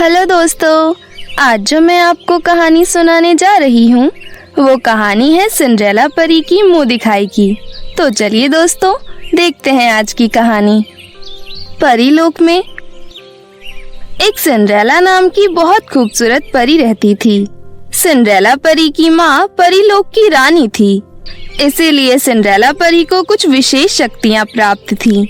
Hello दोस्तों, आज जो मैं आपको कहानी सुनाने जा रही हूँ वो कहानी है सिंड्रेला परी की मुंह दिखाई की। तो चलिए दोस्तों, देखते हैं आज की कहानी। परी लोक में एक सिंड्रेला नाम की बहुत खूबसूरत परी रहती थी। सिंड्रेला परी की माँ परी लोक की रानी थी, इसीलिए सिंड्रेला परी को कुछ विशेष शक्तियाँ प्राप्त थीं।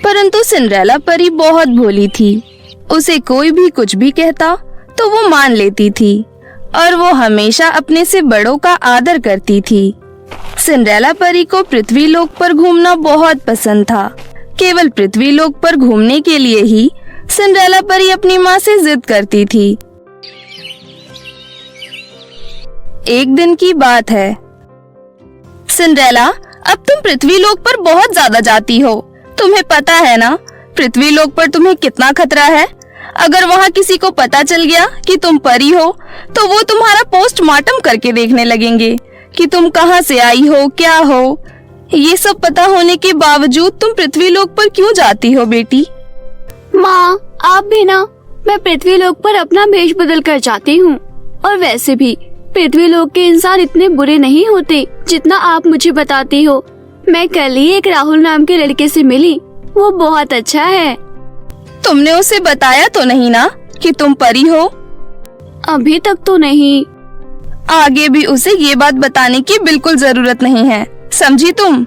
परंतु सिंड्रेला परी बहुत भोली थी। उसे कोई भी कुछ भी कहता तो वो मान लेती थी और वो हमेशा अपने से बड़ों का आदर करती थी। सिंड्रेला परी को पृथ्वी लोक पर घूमना बहुत पसंद था। केवल पृथ्वी लोक पर घूमने के लिए ही सिंड्रेला परी अपनी माँ से जिद करती थी। एक दिन की बात है। सिंड्रेला, अब तुम पृथ्वी लोक पर बहुत ज्यादा जाती हो। तुम्हें पता है ना, पृथ्वी लोक पर तुम्हें कितना खतरा है। अगर वहाँ किसी को पता चल गया कि तुम परी हो तो वो तुम्हारा पोस्टमार्टम करके देखने लगेंगे कि तुम कहाँ से आई हो, क्या हो। ये सब पता होने के बावजूद तुम पृथ्वी लोक पर क्यों जाती हो बेटी? माँ, आप भी ना, मैं पृथ्वी लोक पर अपना भेष बदल कर जाती हूँ। और वैसे भी पृथ्वी लोक के इंसान इतने बुरे नहीं होते जितना आप मुझे बताती हो। मैं कल ही एक राहुल नाम के लड़के से मिली, वो बहुत अच्छा है। तुमने उसे बताया तो नहीं ना कि तुम परी हो? अभी तक तो नहीं। आगे भी उसे ये बात बताने की बिल्कुल जरूरत नहीं है, समझी तुम?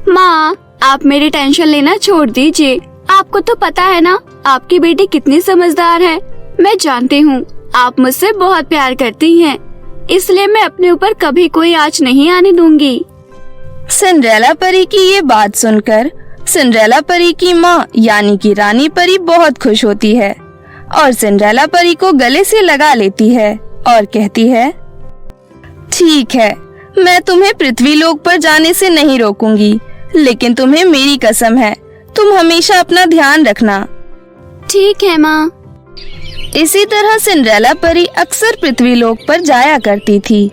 माँ, आप मेरी टेंशन लेना छोड़ दीजिए। आपको तो पता है ना आपकी बेटी कितनी समझदार है। मैं जानती हूँ आप मुझसे बहुत प्यार करती हैं, इसलिए मैं अपने ऊपर कभी कोई आँच नहीं आने दूंगी। सिंड्रेला परी की ये बात सुनकर सिंड्रेला परी की माँ यानी कि रानी परी बहुत खुश होती है और सिंड्रेला परी को गले से लगा लेती है और कहती है, ठीक है, मैं तुम्हें पृथ्वी लोक पर जाने से नहीं रोकूंगी, लेकिन तुम्हें मेरी कसम है, तुम हमेशा अपना ध्यान रखना। ठीक है माँ। इसी तरह सिंड्रेला परी अक्सर पृथ्वी लोक पर जाया करती थी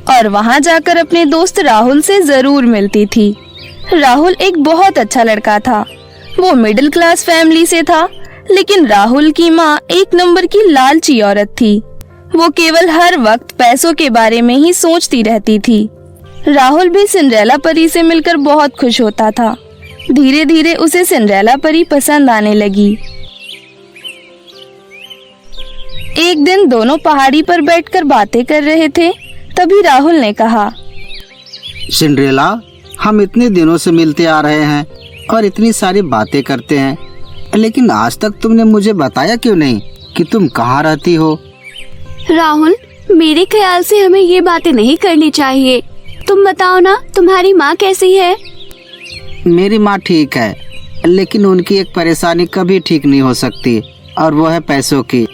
और वहाँ जाकर अपने दोस्त राहुल से जरूर मिलती थी। राहुल एक बहुत अच्छा लड़का था। वो मिडिल क्लास फैमिली से था, लेकिन राहुल की माँ एक नंबर की लालची औरत थी। वो केवल हर वक्त पैसों के बारे में ही सोचती रहती थी। राहुल भी सिंड्रेला परी से मिलकर बहुत खुश होता था। धीरे धीरे उसे सिंड्रेला परी पसंद आने लगी। एक दिन दोनों पहाड़ी पर बैठकर बातें कर रहे थे, तभी राहुल ने कहा, सिंड्रेला, हम इतने दिनों से मिलते आ रहे हैं और इतनी सारी बातें करते हैं, लेकिन आज तक तुमने मुझे बताया क्यों नहीं कि तुम कहाँ रहती हो? राहुल, मेरे ख्याल से हमें ये बातें नहीं करनी चाहिए। तुम बताओ ना, तुम्हारी माँ कैसी है? मेरी माँ ठीक है, लेकिन उनकी एक परेशानी कभी ठीक नहीं हो सकती और वो है पैसों की।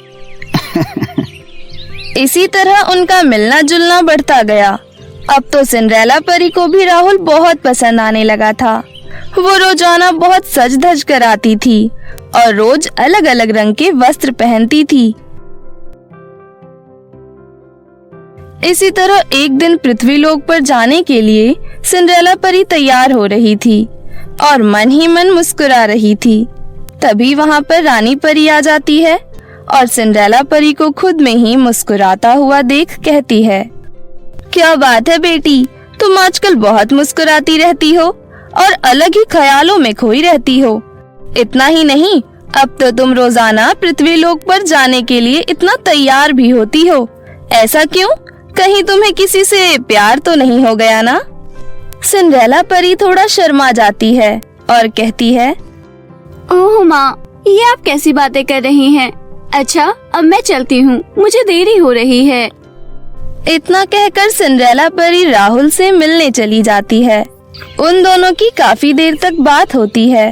इसी तरह उनका मिलना जुलना बढ़ता गया। अब तो सिंड्रेला परी को भी राहुल बहुत पसंद आने लगा था। वो रोजाना बहुत सज धज कर आती थी और रोज अलग अलग रंग के वस्त्र पहनती थी। इसी तरह एक दिन पृथ्वी लोक पर जाने के लिए सिंड्रेला परी तैयार हो रही थी और मन ही मन मुस्कुरा रही थी। तभी वहाँ पर रानी परी आ जाती है और सिंड्रेला परी को खुद में ही मुस्कुराता हुआ देख कहती है, क्या बात है बेटी, तुम आजकल बहुत मुस्कुराती रहती हो और अलग ही ख्यालों में खोई रहती हो। इतना ही नहीं, अब तो तुम रोजाना पृथ्वी लोक पर जाने के लिए इतना तैयार भी होती हो। ऐसा क्यों? कहीं तुम्हें किसी से प्यार तो नहीं हो गया ना? सिंड्रेला परी थोड़ा शर्मा जाती है और कहती है, ओह माँ, ये आप कैसी बातें कर रही हैं? अच्छा, अब मैं चलती हूँ, मुझे देरी हो रही है। इतना कहकर सिंड्रेला परी राहुल से मिलने चली जाती है। उन दोनों की काफी देर तक बात होती है।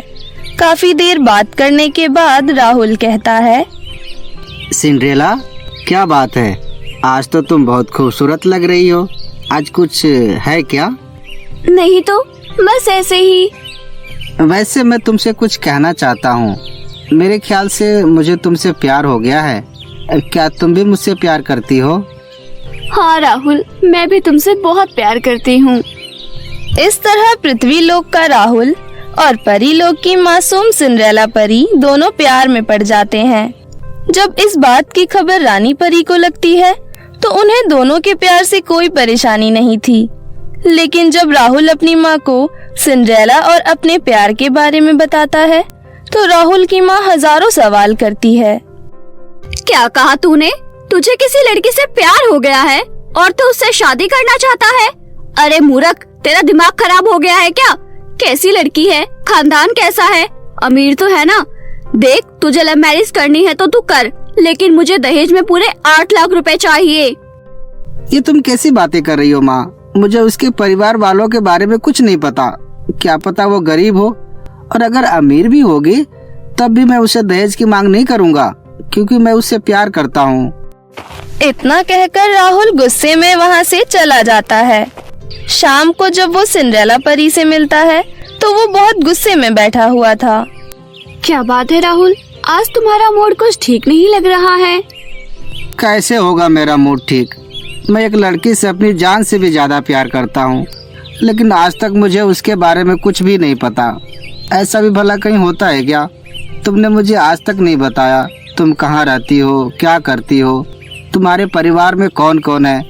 काफी देर बात करने के बाद राहुल कहता है, सिंड्रेला, क्या बात है? आज तो तुम बहुत खूबसूरत लग रही हो। आज कुछ है क्या? नहीं तो, बस ऐसे ही। वैसे मैं तुमसे कुछ कहना चाहता हूँ। मेरे ख्याल से मुझे तुमसे प्यार हो गया है। क्या तुम भी मुझसे प्यार करती हो? हाँ राहुल, मैं भी तुमसे बहुत प्यार करती हूँ। इस तरह पृथ्वी लोक का राहुल और परी लोक की मासूम सिंड्रेला परी दोनों प्यार में पड़ जाते हैं। जब इस बात की खबर रानी परी को लगती है तो उन्हें दोनों के प्यार से कोई परेशानी नहीं थी। लेकिन जब राहुल अपनी माँ को सिंड्रेला और अपने प्यार के बारे में बताता है तो राहुल की माँ हजारों सवाल करती है। क्या कहा तूने? तुझे किसी लड़की से प्यार हो गया है और तू उससे शादी करना चाहता है? अरे मूर्ख, तेरा दिमाग खराब हो गया है क्या? कैसी लड़की है? खानदान कैसा है? अमीर तो है ना? देख, तुझे लव मैरिज करनी है तो तू कर, लेकिन मुझे दहेज में पूरे 8 लाख रुपए चाहिए। ये तुम कैसी बातें कर रही हो माँ? मुझे उसके परिवार वालों के बारे में कुछ नहीं पता। क्या पता वो गरीब हो, और अगर अमीर भी होगी तब भी मैं उसे दहेज की मांग नहीं करूँगा, क्योंकि मैं उससे प्यार करता हूँ। इतना कहकर राहुल गुस्से में वहाँ से चला जाता है। शाम को जब वो सिंड्रेला परी से मिलता है तो वो बहुत गुस्से में बैठा हुआ था। क्या बात है राहुल, आज तुम्हारा मूड कुछ ठीक नहीं लग रहा है। कैसे होगा मेरा मूड ठीक? मैं एक लड़की से अपनी जान से भी ज्यादा प्यार करता हूँ, लेकिन आज तक मुझे उसके बारे में कुछ भी नहीं पता। ऐसा भी भला कहीं होता है क्या? तुमने मुझे आज तक नहीं बताया तुम कहाँ रहती हो, क्या करती हो, तुम्हारे परिवार में कौन कौन है।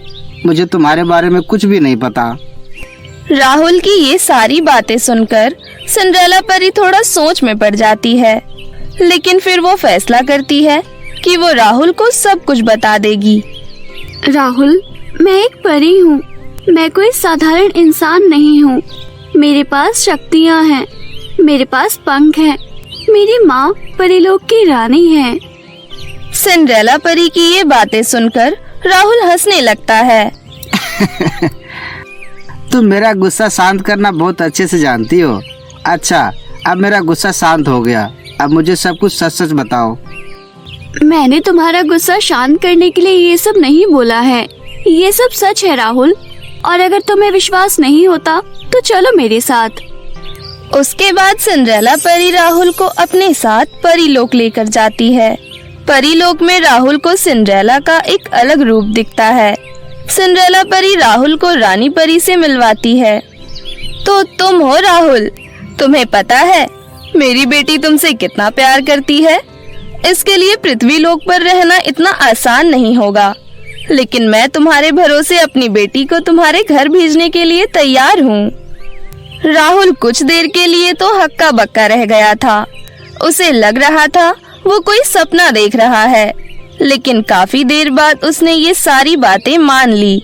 मुझे तुम्हारे बारे में कुछ भी नहीं पता। राहुल की ये सारी बातें सुनकर सिंड्रेला परी थोड़ा सोच में पड़ जाती है, लेकिन फिर वो फैसला करती है कि वो राहुल को सब कुछ बता देगी। राहुल, मैं एक परी हूँ, मैं कोई साधारण इंसान नहीं हूँ। मेरे पास शक्तियाँ हैं, मेरे पास पंख हैं, मेरी माँ परीलोक की रानी है। सिंड्रेला परी की ये बातें सुनकर राहुल हंसने लगता है। तुम मेरा गुस्सा शांत करना बहुत अच्छे से जानती हो। अच्छा, अब मेरा गुस्सा शांत हो गया, अब मुझे सब कुछ सच सच बताओ। मैंने तुम्हारा गुस्सा शांत करने के लिए ये सब नहीं बोला है, ये सब सच है राहुल। और अगर तुम्हें विश्वास नहीं होता तो चलो मेरे साथ। उसके बाद सिंड्रेला परी राहुल को अपने साथ परीलोक लेकर जाती है। परीलोक में राहुल को सिंड्रेला का एक अलग रूप दिखता है। सिंड्रेला परी राहुल को रानी परी से मिलवाती है। तो तुम हो राहुल, तुम्हें पता है मेरी बेटी तुमसे कितना प्यार करती है। इसके लिए पृथ्वी लोक पर रहना इतना आसान नहीं होगा, लेकिन मैं तुम्हारे भरोसे अपनी बेटी को तुम्हारे घर भेजने के लिए तैयार हूँ। राहुल कुछ देर के लिए तो हक्का बक्का रह गया था। उसे लग रहा था वो कोई सपना देख रहा है, लेकिन काफी देर बाद उसने ये सारी बातें मान ली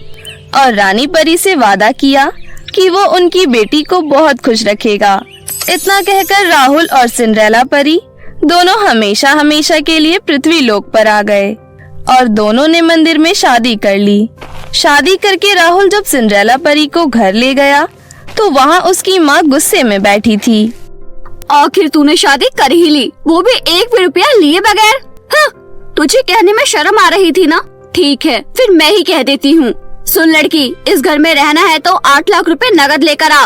और रानी परी से वादा किया कि वो उनकी बेटी को बहुत खुश रखेगा। इतना कहकर राहुल और सिंड्रेला परी दोनों हमेशा हमेशा के लिए पृथ्वी लोक पर आ गए और दोनों ने मंदिर में शादी कर ली। शादी करके राहुल जब सिंड्रेला परी को घर ले गया तो वहाँ उसकी माँ गुस्से में बैठी थी। आखिर तूने शादी कर ही ली, वो भी 1 भी रुपया लिए बगैर। हाँ, तुझे कहने में शर्म आ रही थी ना? ठीक है, फिर मैं ही कह देती हूँ। सुन लड़की, इस घर में रहना है तो 8 लाख रुपए नगद लेकर आ।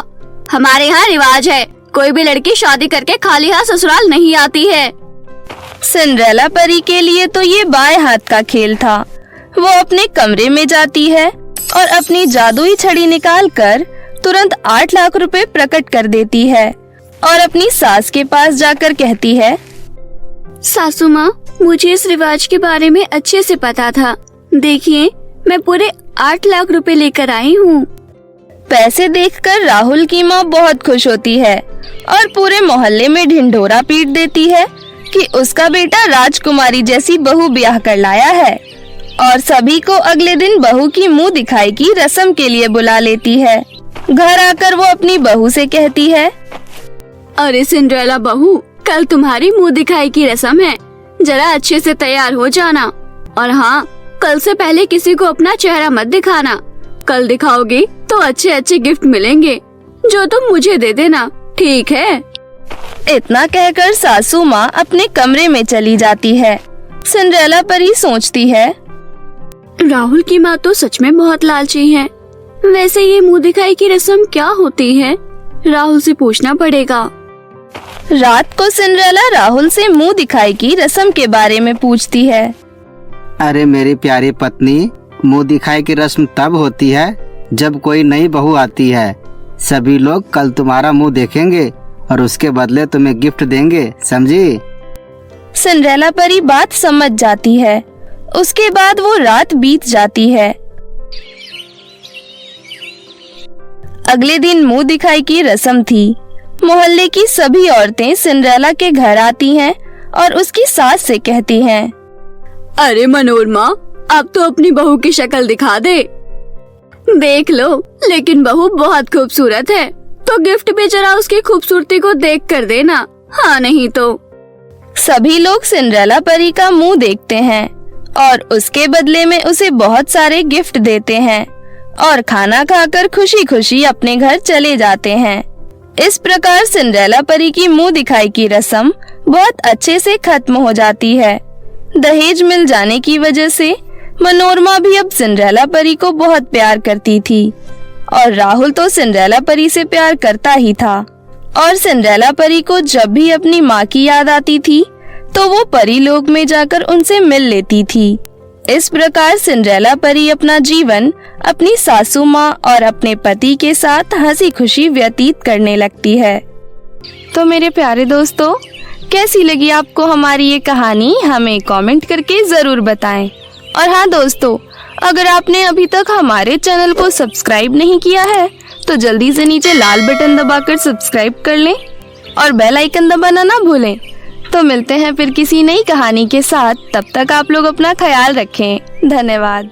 हमारे यहाँ रिवाज है, कोई भी लड़की शादी करके खाली हाथ ससुराल नहीं आती है। सिंड्रेला परी के लिए तो ये बाएं हाथ का खेल था। वो अपने कमरे में जाती है और अपनी जादुई छड़ी निकाल कर तुरंत 8 लाख रुपए प्रकट कर देती है और अपनी सास के पास जाकर कहती है, सासू माँ, मुझे इस रिवाज के बारे में अच्छे से पता था। देखिए, मैं पूरे 8 लाख रुपए लेकर आई हूँ। पैसे देखकर राहुल की माँ बहुत खुश होती है और पूरे मोहल्ले में ढिंढोरा पीट देती है कि उसका बेटा राजकुमारी जैसी बहू ब्याह कर लाया है और सभी को अगले दिन बहू की मुंह दिखाई की रस्म के लिए बुला लेती है। घर आकर वो अपनी बहू से कहती है, अरे सिंड्रेला बहू, कल तुम्हारी मुंह दिखाई की रस्म है, जरा अच्छे से तैयार हो जाना। और हाँ, कल से पहले किसी को अपना चेहरा मत दिखाना। कल दिखाओगी तो अच्छे अच्छे गिफ्ट मिलेंगे जो तुम मुझे दे देना, ठीक है? इतना कहकर सासू माँ अपने कमरे में चली जाती है। सिंड्रेला परी सोचती है, राहुल की माँ तो सच में बहुत लालची है। वैसे ये मुंह दिखाई की रस्म क्या होती है? राहुल से पूछना पड़ेगा। रात को सिंड्रेला राहुल से मुंह दिखाई की रस्म के बारे में पूछती है। अरे मेरी प्यारी पत्नी, मुंह दिखाई की रस्म तब होती है जब कोई नई बहू आती है। सभी लोग कल तुम्हारा मुंह देखेंगे और उसके बदले तुम्हें गिफ्ट देंगे, समझी? सिंड्रेला परी बात समझ जाती है। उसके बाद वो रात बीत जाती है। अगले दिन मुंह दिखाई की रस्म थी। मोहल्ले की सभी औरतें सिंड्रेला के घर आती हैं और उसकी सास से कहती हैं, अरे मनोरमा, अब तो अपनी बहू की शक्ल दिखा दे। देख लो, लेकिन बहू बहुत खूबसूरत है, तो गिफ्ट भी जरा उसकी खूबसूरती को देख कर देना, हाँ नहीं तो। सभी लोग सिंड्रेला परी का मुंह देखते हैं और उसके बदले में उसे बहुत सारे गिफ्ट देते हैं और खाना खाकर खुशी खुशी अपने घर चले जाते हैं। इस प्रकार सिंड्रेला परी की मुंह दिखाई की रस्म बहुत अच्छे से खत्म हो जाती है। दहेज मिल जाने की वजह से मनोरमा भी अब सिंड्रेला परी को बहुत प्यार करती थी और राहुल तो सिंड्रेला परी से प्यार करता ही था। और सिंड्रेला परी को जब भी अपनी माँ की याद आती थी तो वो परी लोक में जाकर उनसे मिल लेती थी। इस प्रकार सिंड्रेला परी अपना जीवन अपनी सासू माँ और अपने पति के साथ हंसी खुशी व्यतीत करने लगती है। तो मेरे प्यारे दोस्तों, कैसी लगी आपको हमारी ये कहानी, हमें कमेंट करके जरूर बताएं। और हाँ दोस्तों, अगर आपने अभी तक हमारे चैनल को सब्सक्राइब नहीं किया है तो जल्दी से नीचे लाल बटन दबाकर सब्सक्राइब कर लें और बेल आइकन दबाना ना भूलें। तो मिलते हैं फिर किसी नई कहानी के साथ। तब तक आप लोग अपना ख्याल रखें। धन्यवाद।